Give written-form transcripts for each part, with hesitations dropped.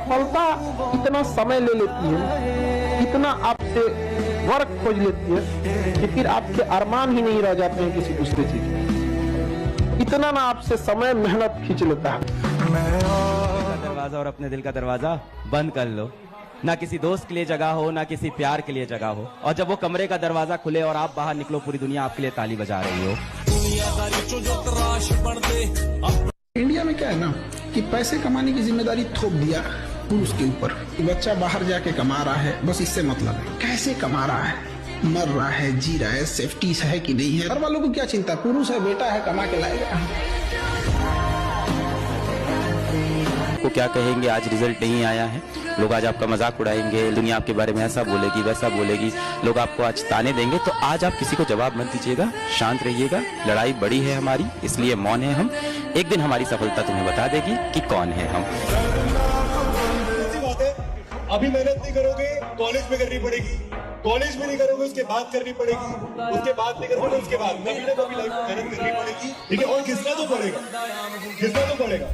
सफलता इतना समय ले लेती है, इतना आपसे वर्क खोज लेती है कि फिर आपके अरमान ही नहीं रह जाते हैं किसी दूसरे चीज में। इतना ना आपसे समय मेहनत खींच लेता है। दरवाजा और अपने दिल का दरवाजा बंद कर लो। ना किसी दोस्त के लिए जगह हो, ना किसी प्यार के लिए जगह हो, और जब वो कमरे का दरवाजा खुले और आप बाहर निकलो, पूरी दुनिया आपके लिए ताली बजा रही हो। इंडिया में क्या है ना कि पैसे कमाने की जिम्मेदारी थोप दिया पुरुष के ऊपर कि बच्चा बाहर जाके कमा रहा है, बस इससे मतलब है कैसे कमा रहा है, मर रहा है, जी रहा है, सेफ्टी है कि नहीं है। घर वालों को क्या चिंता, पुरुष है, बेटा है, कमा के लाएगा। को क्या कहेंगे, आज रिजल्ट नहीं आया है, लोग आज आपका मजाक उड़ाएंगे, दुनिया आपके बारे में ऐसा बोलेगी वैसा बोलेगी, लोग आपको आज ताने देंगे, तो आज आप किसी को जवाब मत दीजिएगा, शांत रहिएगा। लड़ाई बड़ी है हमारी, इसलिए मौन है हम। एक दिन हमारी सफलता तुम्हें बता देगी कि कौन है हम। अभी मेहनत नहीं करोगे, कॉलेज में करनी पड़ेगी, कॉलेज में नहीं करोगे उसके बाद करनी पड़ेगी, उसके बाद नहीं करोगे उसके बाद कभी ना कभी लाइफ में मेहनत करनी पड़ेगी, ठीक है। और किसका तो पड़ेगा, किसका तो पड़ेगा।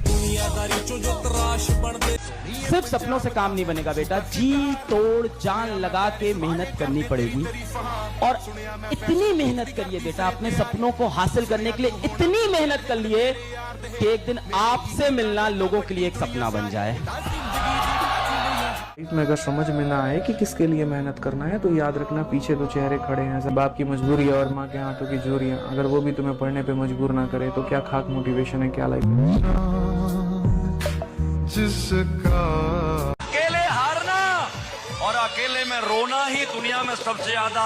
सिर्फ सपनों से काम नहीं बनेगा बेटा, जी तोड़ जान लगा के मेहनत करनी पड़ेगी। और इतनी मेहनत करिए बेटा, अपने सपनों को हासिल करने के लिए इतनी मेहनत कर लिए कि एक दिन आपसे मिलना लोगों के लिए एक सपना बन जाए। में अगर समझ में ना आए कि किसके लिए मेहनत करना है, तो याद रखना पीछे तो चेहरे खड़े हैं, सब बाप की मजबूरी और माँ के हाथों की जोरियां। अगर वो भी तुम्हें पढ़ने पे मजबूर ना करे तो क्या खाक मोटिवेशन है, क्या लाइफ है। अकेले हारना और अकेले में रोना ही दुनिया में सबसे ज्यादा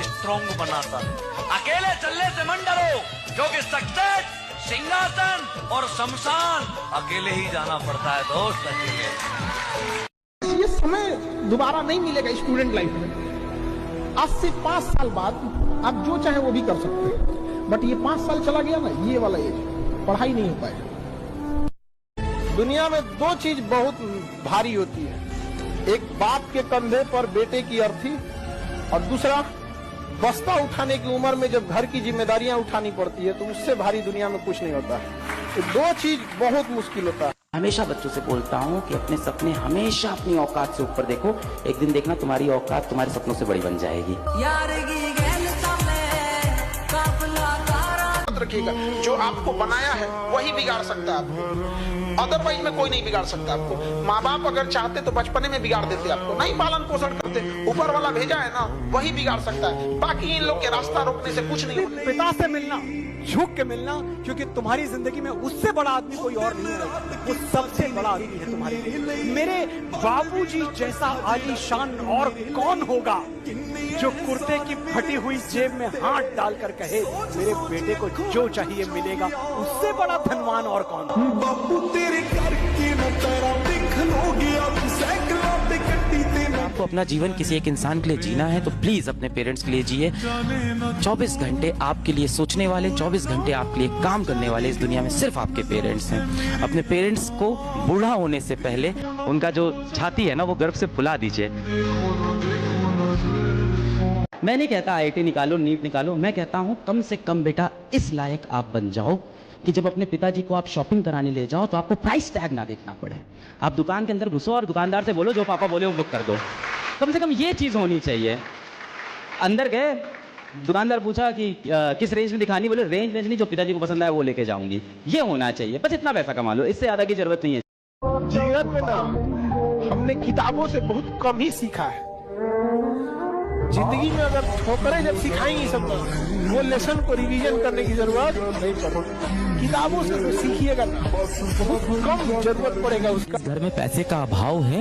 स्ट्रॉन्ग बनाता है। अकेले चलने से मन डरो, क्योंकि सक्सेस, सिंहासन और शमशान अकेले ही जाना पड़ता है दोस्त, अकेले। ये समय दोबारा नहीं मिलेगा स्टूडेंट लाइफ में। आज से 5 साल बाद आप जो चाहे वो भी कर सकते हैं, बट ये 5 साल चला गया ना, ये वाला एज पढ़ाई नहीं हो पाएगा। दुनिया में 2 चीज बहुत भारी होती है, एक बाप के कंधे पर बेटे की अर्थी, और दूसरा बस्ता उठाने की उम्र में जब घर की जिम्मेदारियां उठानी पड़ती है, तो उससे भारी दुनिया में कुछ नहीं होता है। तो 2 चीज बहुत मुश्किल होता है। हमेशा बच्चों से बोलता हूँ कि अपने सपने हमेशा अपनी औकात से ऊपर देखो, एक दिन देखना तुम्हारी औकात तुम्हारे सपनों से बड़ी बन जाएगी। रखिएगा, जो आपको बनाया है वही बिगाड़ सकता है आपको, अदरवाइज में कोई नहीं बिगाड़ सकता आपको। माँ बाप अगर चाहते तो बचपने में बिगाड़ देते आपको, नहीं पालन पोषण करते, ऊपर वाला भेजा है ना वही बिगाड़ सकता है, बाकी इन लोग के रास्ता रोकने से कुछ नहीं होता। पिता से मिलना, झुक के मिलना, क्योंकि तुम्हारी जिंदगी में उससे बड़ा आदमी कोई और नहीं है, वो सबसे बड़ा आदमी है तुम्हारे लिए। मेरे बाबूजी जैसा आलीशान और कौन होगा जो कुर्ते की फटी हुई जेब में हाथ डालकर कहे मेरे बेटे को जो चाहिए मिलेगा, उससे बड़ा धनवान और कौन। बापू तेरे करके न तेरा देख लोगे, अब साइकिलों पे कट्टी ते। आपको अपना जीवन किसी एक इंसान के लिए जीना है तो प्लीज अपने पेरेंट्स के लिए जिए। 24 घंटे आपके लिए सोचने वाले, 24 घंटे आपके लिए काम करने वाले इस दुनिया में सिर्फ आपके पेरेंट्स हैं। अपने पेरेंट्स को बूढ़ा होने से पहले उनका जो छाती है ना, वो गर्व से फुला दीजिए। मैं नहीं कहता IIT निकालो, नीट निकालो, मैं कहता हूँ कम से कम बेटा इस लायक आप बन जाओ कि जब अपने पिताजी को आप शॉपिंग कराने ले जाओ तो आपको प्राइस टैग ना देखना पड़े। आप दुकान के अंदर घुसो और दुकानदार से बोलो जो पापा बोले वो बुक कर दो। कम से कम ये चीज़ होनी चाहिए। अंदर गए, दुकानदार पूछा कि किस रेंज में दिखानी, बोले रेंज नहीं, जो पिताजी को पसंद आया वो लेके जाऊंगी। ये होना चाहिए, बस इतना पैसा कमा लो, इससे ज़्यादा की जरूरत नहीं है। जीवन में ना हमने किताबों से बहुत कम ही सीखा है। जिंदगी में अगर ठोकरें जब सिखाएंगी सब, वो लेसन को रिवीजन करने की जरूरत नहीं पड़ेगी। किताबों से सीखिएगा ना, बहुत कम जरूरत पड़ेगा उसका। घर में पैसे का अभाव है।